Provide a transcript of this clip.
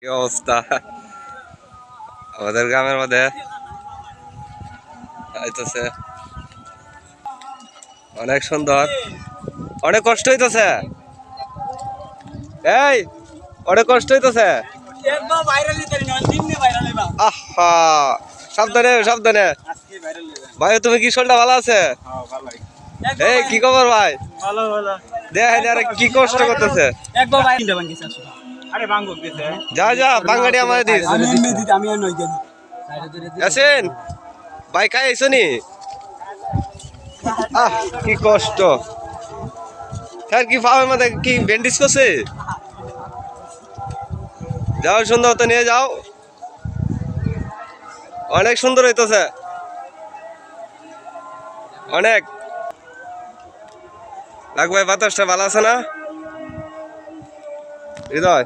কি অবস্থা আমাদের গ্রামের মধ্যে হইতেছে অনেক সুন্দর, অনেক কষ্ট হইতেছে। এই অনেক কষ্ট হইতেছে। আহা, সাবধানে সাবধানে ভাই। তুমি কি শরীরটা ভালো আছে? এই কি খবর ভাই? দেখেন আরে কি কষ্ট করতেছে। যা যা বাঙ্গাড়ি আমার দিস। আছেন ভাই, কাই আইছো নি? আহ কি কষ্ট। স্যার কি পাওয়ার মধ্যে কি ব্যান্ডেজ করছে? যাও সুন্দর তো নিয়ে যাও, অনেক সুন্দর হইতেছে অনেক। লাগবে বাতাসটা ভালো আছে না হৃদয়?